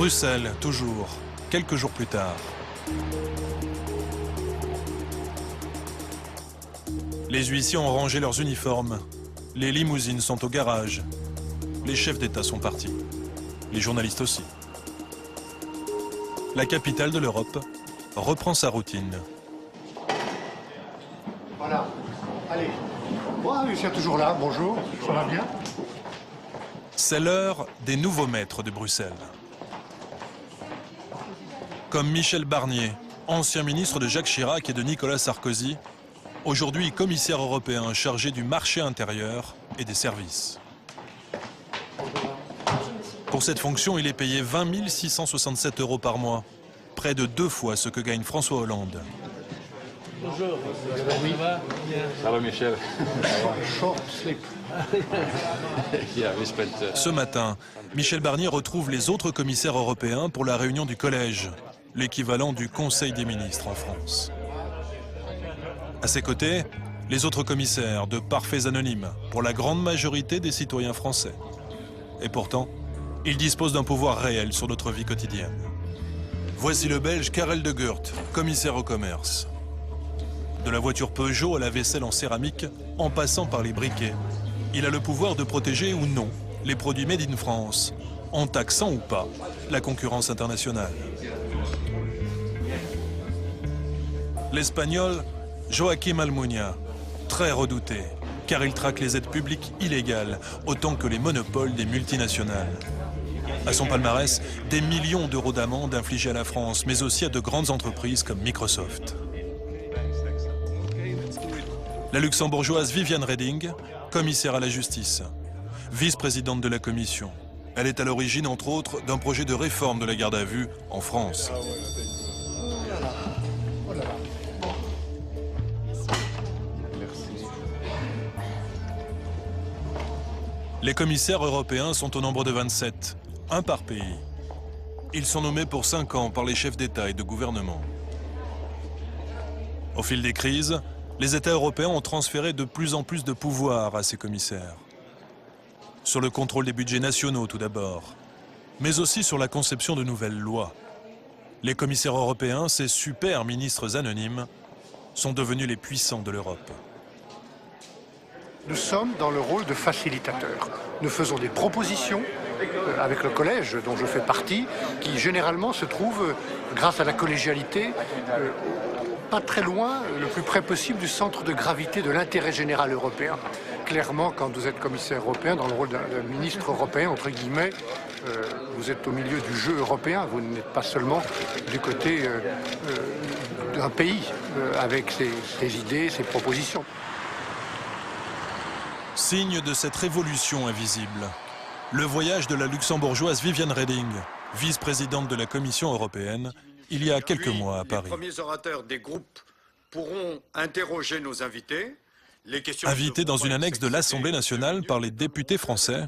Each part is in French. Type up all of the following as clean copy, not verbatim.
Bruxelles, toujours, quelques jours plus tard. Les huissiers ont rangé leurs uniformes. Les limousines sont au garage. Les chefs d'État sont partis. Les journalistes aussi. La capitale de l'Europe reprend sa routine. Voilà. Allez. Moi, je suis toujours là. Bonjour. Ça va bien? C'est l'heure des nouveaux maîtres de Bruxelles. Comme Michel Barnier, ancien ministre de Jacques Chirac et de Nicolas Sarkozy, aujourd'hui commissaire européen chargé du marché intérieur et des services. Pour cette fonction, il est payé 20 667 € par mois, près de 2 fois ce que gagne François Hollande. Bonjour, ça va? Ça va, Michel? Short sleep. Ce matin, Michel Barnier retrouve les autres commissaires européens pour la réunion du collège, l'équivalent du Conseil des ministres en France. À ses côtés, les autres commissaires, de parfaits anonymes, pour la grande majorité des citoyens français. Et pourtant, ils disposent d'un pouvoir réel sur notre vie quotidienne. Voici le Belge Karel de Gucht, commissaire au commerce. De la voiture Peugeot à la vaisselle en céramique, en passant par les briquets, il a le pouvoir de protéger ou non les produits made in France, en taxant ou pas la concurrence internationale. L'Espagnol Joaquim Almunia, très redouté, car il traque les aides publiques illégales autant que les monopoles des multinationales. À son palmarès, des millions d'euros d'amende infligés à la France, mais aussi à de grandes entreprises comme Microsoft. La luxembourgeoise Viviane Reding, commissaire à la justice, vice-présidente de la commission. Elle est à l'origine, entre autres, d'un projet de réforme de la garde à vue en France. Les commissaires européens sont au nombre de 27, un par pays. Ils sont nommés pour 5 ans par les chefs d'État et de gouvernement. Au fil des crises, les États européens ont transféré de plus en plus de pouvoir à ces commissaires. Sur le contrôle des budgets nationaux tout d'abord, mais aussi sur la conception de nouvelles lois. Les commissaires européens, ces super ministres anonymes, sont devenus les puissants de l'Europe. Nous sommes dans le rôle de facilitateur. Nous faisons des propositions avec le collège dont je fais partie, qui généralement se trouve, grâce à la collégialité, pas très loin, le plus près possible du centre de gravité de l'intérêt général européen. Clairement, quand vous êtes commissaire européen, dans le rôle d'un ministre européen, entre guillemets, vous êtes au milieu du jeu européen. Vous n'êtes pas seulement du côté d'un pays avec ses idées, ses propositions. Signe de cette révolution invisible, le voyage de la luxembourgeoise Viviane Reding, vice-présidente de la Commission européenne, il y a quelques mois à Paris. Les premiers orateurs des groupes pourront interroger nos invités. Invitée dans une annexe de l'Assemblée nationale par les députés français,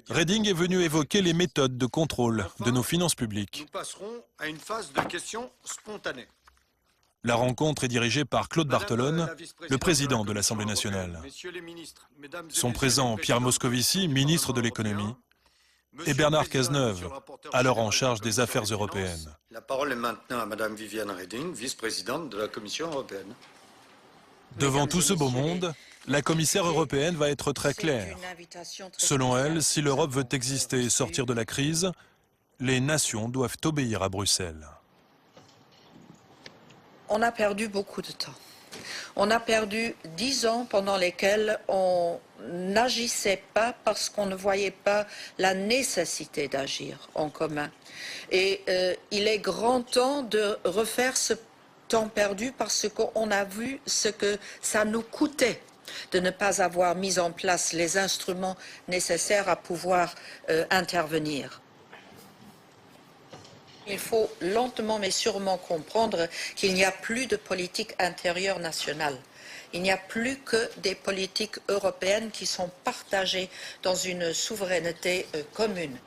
Reding est venue évoquer les méthodes de contrôle de nos finances publiques. Nous passerons à une phase de questions spontanées. La rencontre est dirigée par Claude Barthelone, le président de l'Assemblée nationale. Sont présents Pierre Moscovici, ministre de l'économie, et Bernard Cazeneuve, alors en charge des affaires européennes. La parole est maintenant à Madame Viviane Reding, vice-présidente de la Commission européenne. Devant tout ce beau monde, la commissaire européenne va être très claire. Selon elle, si l'Europe veut exister et sortir de la crise, les nations doivent obéir à Bruxelles. On a perdu beaucoup de temps. On a perdu 10 ans pendant lesquels on n'agissait pas parce qu'on ne voyait pas la nécessité d'agir en commun. Et il est grand temps de refaire ce temps perdu parce qu'on a vu ce que ça nous coûtait de ne pas avoir mis en place les instruments nécessaires à pouvoir intervenir. Il faut lentement mais sûrement comprendre qu'il n'y a plus de politique intérieure nationale. Il n'y a plus que des politiques européennes qui sont partagées dans une souveraineté commune.